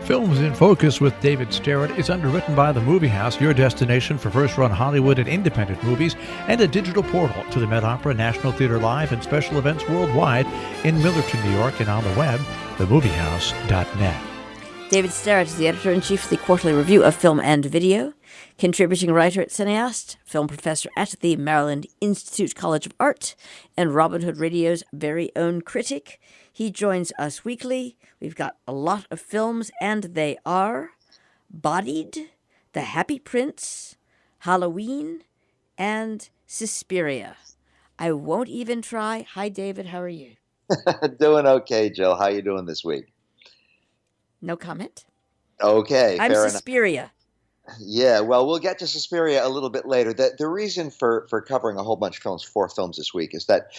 Films in Focus with David Sterritt is underwritten by The Movie House, your destination for first-run Hollywood and independent movies, and a digital portal to the Met Opera, National Theatre Live, and special events worldwide in Millerton, New York, and on the web, themoviehouse.net. David Sterritt is the editor-in-chief of the Quarterly Review of Film and Video, contributing writer at Cineast, film professor at the Maryland Institute College of Art, and Robin Hood Radio's very own critic. He joins us weekly. We've got a lot of films, and they are Bodied, The Happy Prince, Halloween, and Suspiria. I won't even try. Hi, David. How are you? Doing okay, Jill. How you doing this week? No comment. Okay, I'm fair Suspiria. enough. Yeah, well, we'll get to Suspiria a little bit later. The reason for covering a whole bunch of films, 4 films this week, is that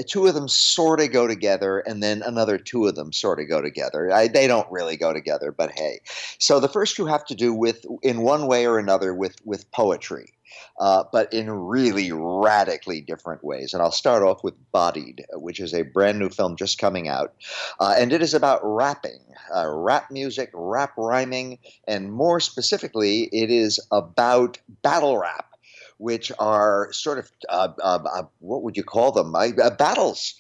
2 of them sort of go together, and then another 2 of them sort of go together. They don't really go together, but hey. So the first 2 have to do with, in one way or another, with poetry. But in really radically different ways. And I'll start off with Bodied, which is a brand new film just coming out. And it is about rapping, rap music, rap rhyming, and more specifically, it is about battle rap, which are sort of, what would you call them? Battles.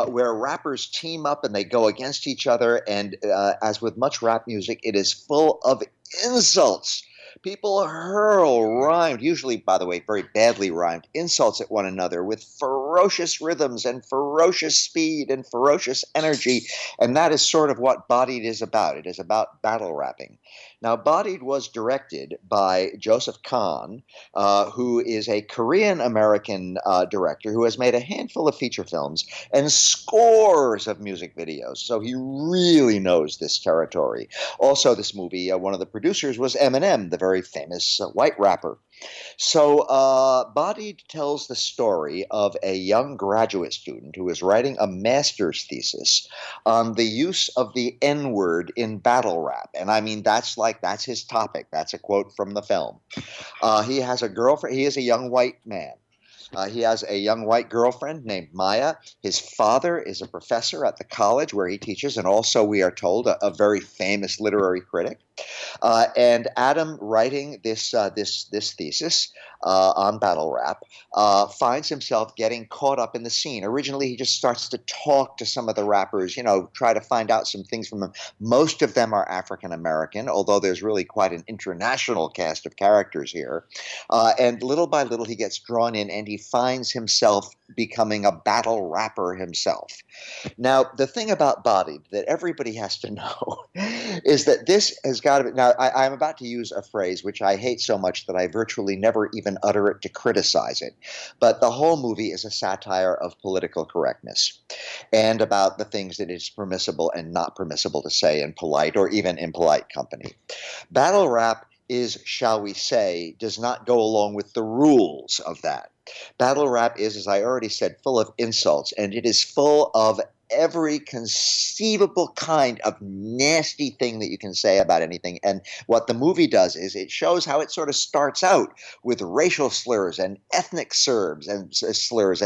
Where rappers team up and they go against each other. And as with much rap music, it is full of insults. People hurl rhymed, usually, by the way, very badly rhymed, insults at one another with ferocious rhythms and ferocious speed and ferocious energy. And that is sort of what Bodied is about. It is about battle rapping. Now, Bodied was directed by Joseph Kahn, who is a Korean-American director who has made a handful of feature films and scores of music videos. So he really knows this territory. Also, this movie, one of the producers was Eminem, the very famous white rapper. So Bodied tells the story of a young graduate student who is writing a master's thesis on the use of the N-word in battle rap. And I mean, that's his topic. That's a quote from the film. He has a girlfriend. He is a young white man. He has a young white girlfriend named Maya. His father is a professor at the college where he teaches, and also, we are told, a very famous literary critic. And Adam, writing this thesis on battle rap, finds himself getting caught up in the scene. Originally, he just starts to talk to some of the rappers, try to find out some things from them. Most of them are African American, although there's really quite an international cast of characters here. And little by little, he gets drawn in, and he finds himself becoming a battle rapper himself. Now, the thing about Bodied that everybody has to know is that this has got to be. Now, I'm about to use a phrase which I hate so much that I virtually never even utter it to criticize it. But the whole movie is a satire of political correctness and about the things that is permissible and not permissible to say in polite or even impolite company. Battle rap is, shall we say, does not go along with the rules of that. Battle rap is, as I already said, full of insults, and it is full of every conceivable kind of nasty thing that you can say about anything. And what the movie does is it shows how it sort of starts out with racial slurs and ethnic slurs and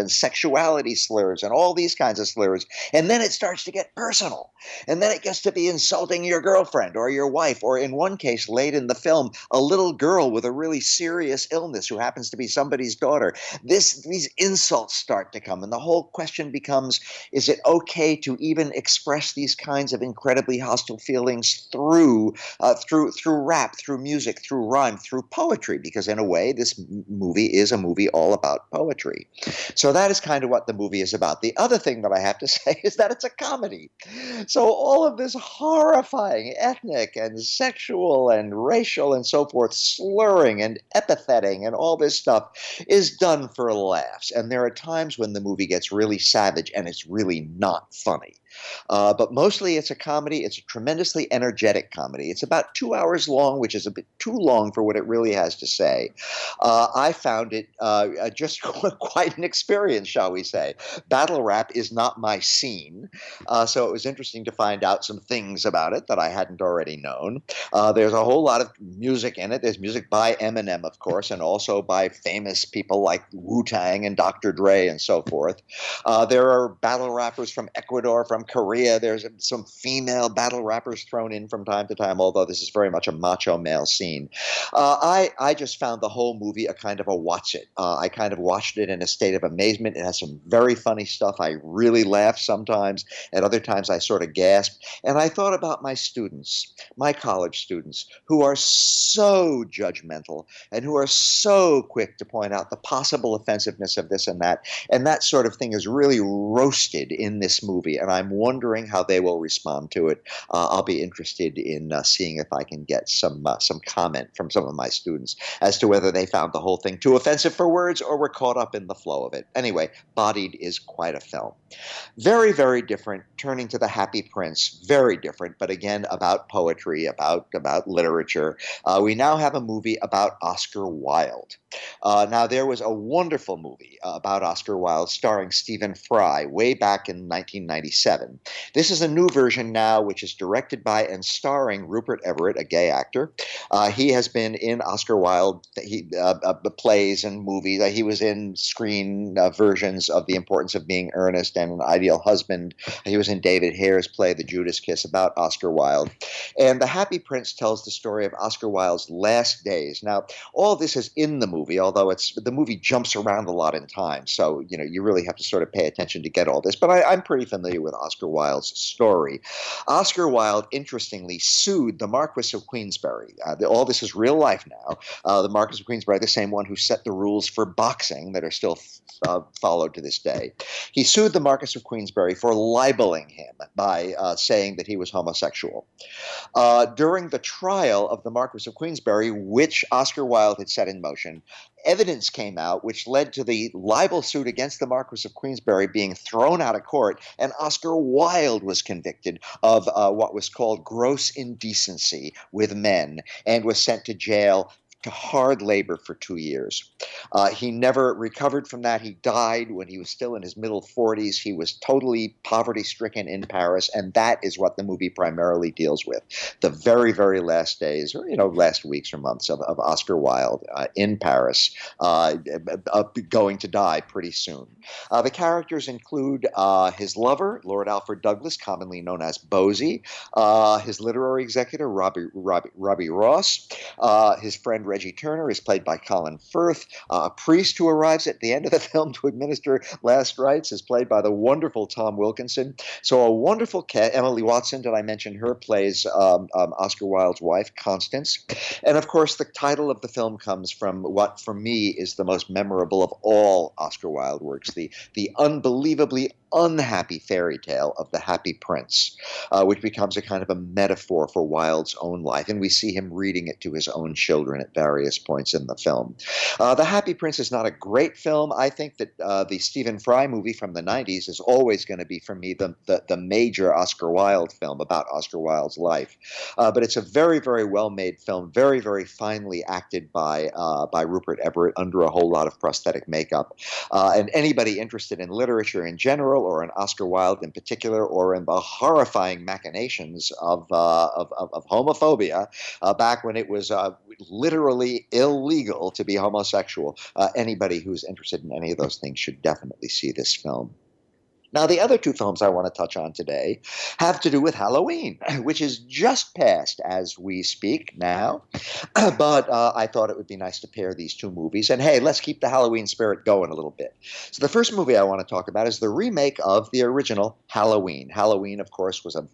sexuality slurs and all these kinds of slurs. And then it starts to get personal. And then it gets to be insulting your girlfriend or your wife, or in one case, late in the film, a little girl with a really serious illness who happens to be somebody's daughter. These insults start to come. And the whole question becomes, is it okay to even express these kinds of incredibly hostile feelings through rap, through music, through rhyme, through poetry? Because in a way, this movie is a movie all about poetry. So that is kind of what the movie is about. The other thing that I have to say is that it's a comedy. So all of this horrifying ethnic and sexual and racial and so forth slurring and epithetting and all this stuff is done for laughs. And there are times when the movie gets really savage and it's really not funny. But mostly it's a comedy. It's a tremendously energetic comedy. It's about 2 hours long, which is a bit too long for what it really has to say. I found it just quite an experience, shall we say. Battle rap is not my scene, so it was interesting to find out some things about it that I hadn't already known. There's a whole lot of music in it. There's music by Eminem, of course, and also by famous people like Wu-Tang and Dr. Dre and so forth. There are battle rappers from Ecuador, from Korea. There's some female battle rappers thrown in from time to time, although this is very much a macho male scene. I just found the whole movie a kind of a watch it. I kind of watched it in a state of amazement. It has some very funny stuff. I really laughed sometimes. At other times, I sort of gasped. And I thought about my students, my college students, who are so judgmental and who are so quick to point out the possible offensiveness of this and that. And that sort of thing is really roasted in this movie. And I'm wondering how they will respond to it. I'll be interested in seeing if I can get some comment from some of my students as to whether they found the whole thing too offensive for words or were caught up in the flow of it. Anyway, Bodied is quite a film. Very, very different. Turning to The Happy Prince, very different, but again about poetry, about literature. We now have a movie about Oscar Wilde. Now, there was a wonderful movie about Oscar Wilde starring Stephen Fry way back in 1997. This is a new version now, which is directed by and starring Rupert Everett, a gay actor. He has been in Oscar Wilde plays and movies. He was in screen versions of The Importance of Being Earnest and An Ideal Husband. He was in David Hare's play, The Judas Kiss, about Oscar Wilde. And The Happy Prince tells the story of Oscar Wilde's last days. Now, all this is in the movie, although the movie jumps around a lot in time. So, you really have to sort of pay attention to get all this. But I'm pretty familiar with Oscar Wilde's story. Oscar Wilde, interestingly, sued the Marquis of Queensberry. All this is real life now. The Marquis of Queensberry, the same one who set the rules for boxing that are still followed to this day. He sued the Marquis of Queensberry for libeling him by saying that he was homosexual. During the trial of the Marquis of Queensberry, which Oscar Wilde had set in motion, evidence came out which led to the libel suit against the Marquis of Queensberry being thrown out of court, and Oscar Wilde was convicted of what was called gross indecency with men and was sent to jail to hard labor for 2 years. He never recovered from that. He died when he was still in his middle 40s. He was totally poverty-stricken in Paris, and that is what the movie primarily deals with. The very, very last days, or last weeks or months of Oscar Wilde in Paris, going to die pretty soon. The characters include his lover, Lord Alfred Douglas, commonly known as Bosie, his literary executor, Robbie Ross, his friend Reggie Turner is played by Colin Firth. A priest who arrives at the end of the film to administer last rites is played by the wonderful Tom Wilkinson. So a wonderful cat. Emily Watson, did I mention her, plays Oscar Wilde's wife, Constance. And of course, the title of the film comes from what, for me, is the most memorable of all Oscar Wilde works, the unbelievably unhappy fairy tale of The Happy Prince, which becomes a kind of a metaphor for Wilde's own life. And we see him reading it to his own children at various points in the film. The Happy Prince is not a great film. I think that the Stephen Fry movie from the 90s is always going to be, for me, the major Oscar Wilde film about Oscar Wilde's life. But it's a very, very well-made film, very, very finely acted by Rupert Everett under a whole lot of prosthetic makeup. And anybody interested in literature in general, or in Oscar Wilde in particular, or in the horrifying machinations of homophobia back when it was literally illegal to be homosexual. Anybody who's interested in any of those things should definitely see this film. Now, the other two films I want to touch on today have to do with Halloween, which is just past as we speak now. But I thought it would be nice to pair these two movies. And hey, let's keep the Halloween spirit going a little bit. So the first movie I want to talk about is the remake of the original Halloween. Halloween, of course, was a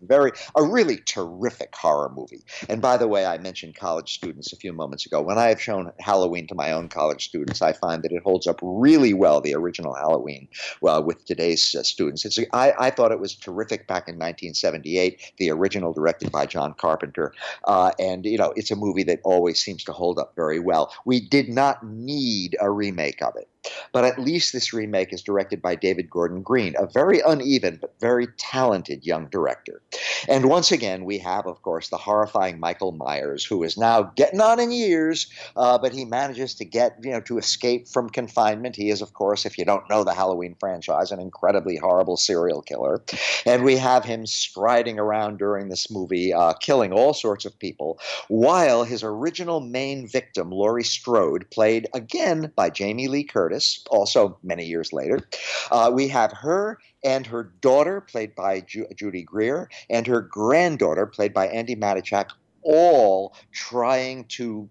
really terrific horror movie. And by the way, I mentioned college students a few moments ago. When I have shown Halloween to my own college students, I find that it holds up really well, the original Halloween, with today's students. I thought it was terrific back in 1978, the original directed by John Carpenter. And it's a movie that always seems to hold up very well. We did not need a remake of it. But at least this remake is directed by David Gordon Green, a very uneven but very talented young director. And once again, we have, of course, the horrifying Michael Myers, who is now getting on in years, but he manages to to escape from confinement. He is, of course, if you don't know the Halloween franchise, an incredibly horrible serial killer. And we have him striding around during this movie, killing all sorts of people, while his original main victim, Laurie Strode, played again by Jamie Lee Curtis, Curtis, also many years later. We have her and her daughter, played by Judy Greer, and her granddaughter, played by Andy Matichak, all trying to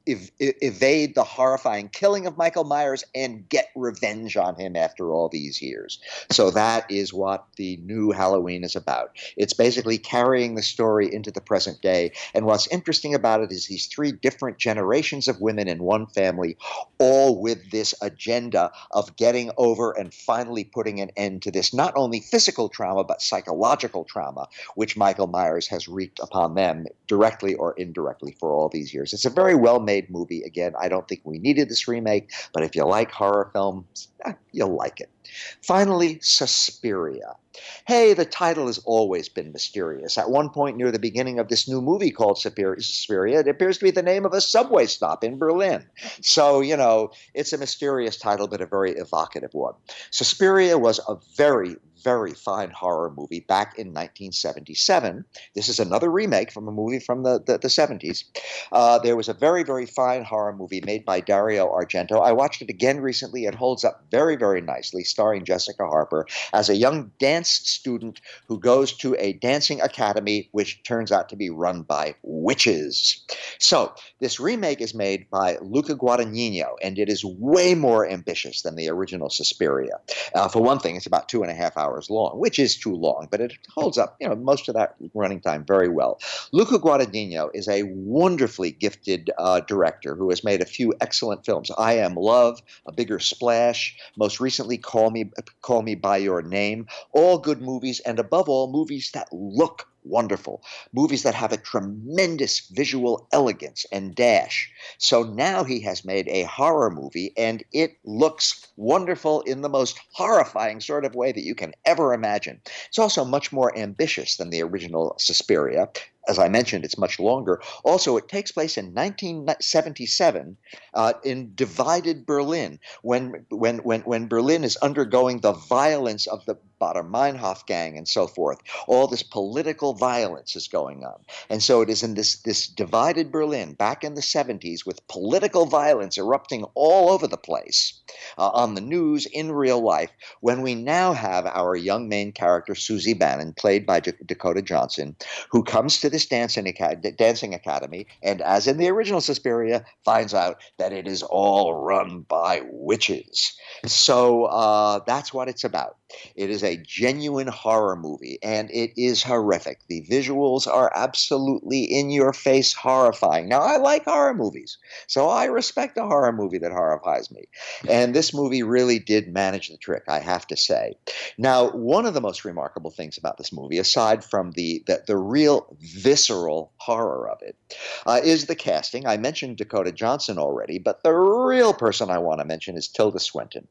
evade the horrifying killing of Michael Myers and get revenge on him after all these years. So that is what the new Halloween is about. It's basically carrying the story into the present day. And what's interesting about it is these three different generations of women in one family, all with this agenda of getting over and finally putting an end to this not only physical trauma, but psychological trauma, which Michael Myers has wreaked upon them directly or indirectly for all these years. It's a very well-made movie. Again, I don't think we needed this remake, but if you like horror films, you'll like it. Finally, Suspiria. Hey, the title has always been mysterious. At one point near the beginning of this new movie called Suspiria, it appears to be the name of a subway stop in Berlin. So, it's a mysterious title, but a very evocative one. Suspiria was a very, very fine horror movie back in 1977. This is another remake from a movie from the 70s. There was a very, very fine horror movie made by Dario Argento. I watched it again recently. It holds up very, very nicely, starring Jessica Harper as a young dance student who goes to a dancing academy, which turns out to be run by witches. So this remake is made by Luca Guadagnino, and it is way more ambitious than the original Suspiria. For one thing, it's about 2.5 hours long, which is too long, but it holds up, most of that running time very well. Luca Guadagnino is a wonderfully gifted director who has made a few excellent films. I Am Love, A Bigger Splash, most recently Call Me by Your Name, all good movies, and above all, movies that look wonderful, movies that have a tremendous visual elegance and dash. So now he has made a horror movie, and it looks wonderful in the most horrifying sort of way that you can ever imagine. It's also much more ambitious than the original Suspiria. As I mentioned, it's much longer. Also, it takes place in 1977 in divided Berlin, when Berlin is undergoing the violence of the Baader-Meinhof gang and so forth. All this political violence is going on. And so it is in this divided Berlin back in the 70s with political violence erupting all over the place on the news, in real life, when we now have our young main character, Susie Bannon, played by Dakota Johnson, who comes to this dancing academy, and as in the original Suspiria, finds out that it is all run by witches. So that's what it's about. It is a genuine horror movie, and it is horrific. The visuals are absolutely in-your-face horrifying. Now, I like horror movies, so I respect a horror movie that horrifies me. And this movie really did manage the trick, I have to say. Now, one of the most remarkable things about this movie, aside from the real visceral horror of it, is the casting. I mentioned Dakota Johnson already, but the real person I want to mention is Tilda Swinton.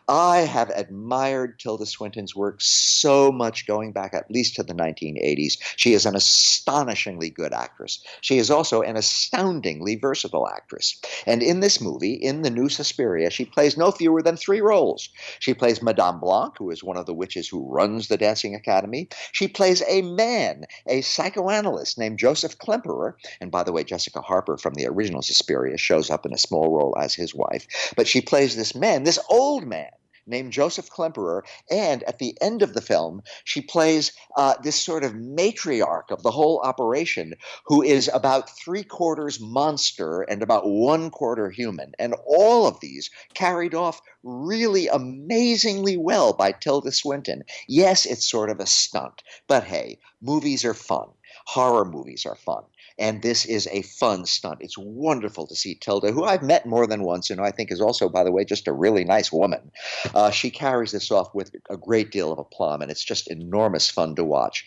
I have admired Tilda Swinton's work so much going back at least to the 1980s. She is an astonishingly good actress. She is also an astoundingly versatile actress. And in this movie, in the new Suspiria, she plays no fewer than 3 roles. She plays Madame Blanc, who is one of the witches who runs the dancing academy. She plays a man, a psychoanalyst named Joseph Klemperer. And by the way, Jessica Harper from the original Suspiria shows up in a small role as his wife. But she plays this man, this old man, named Joseph Klemperer, and at the end of the film, she plays this sort of matriarch of the whole operation, who is about 3/4 monster and about 1/4 human. And all of these carried off really amazingly well by Tilda Swinton. Yes, it's sort of a stunt, but hey, movies are fun. Horror movies are fun. And this is a fun stunt. It's wonderful to see Tilda, who I've met more than once, and I think is also, by the way, just a really nice woman. She carries this off with a great deal of aplomb, and it's just enormous fun to watch.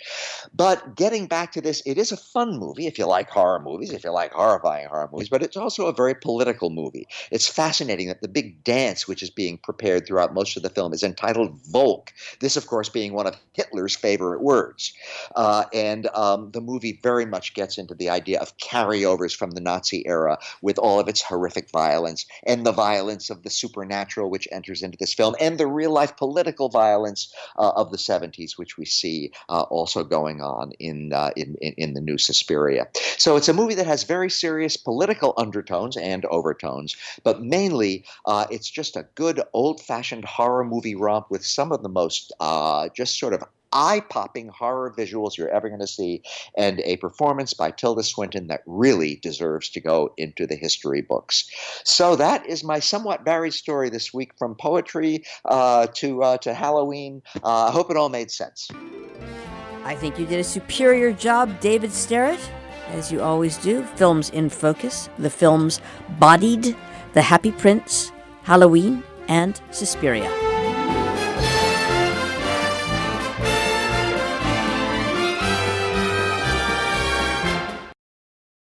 But getting back to this, it is a fun movie if you like horror movies, if you like horrifying horror movies, but it's also a very political movie. It's fascinating that the big dance which is being prepared throughout most of the film is entitled Volk, this, of course, being one of Hitler's favorite words. And the the movie very much gets into the idea of carryovers from the Nazi era with all of its horrific violence and the violence of the supernatural which enters into this film and the real-life political violence of the 70s, which we see also going on in the new Suspiria. So it's a movie that has very serious political undertones and overtones, but mainly it's just a good old-fashioned horror movie romp with some of the most just sort of eye-popping horror visuals you're ever going to see, and a performance by Tilda Swinton that really deserves to go into the history books. So that is my somewhat varied story this week, from poetry to Halloween. I hope it all made sense. I think you did a superior job, David Sterritt, as you always do. Films in Focus, the films Bodied, The Happy Prince, Halloween, and Suspiria.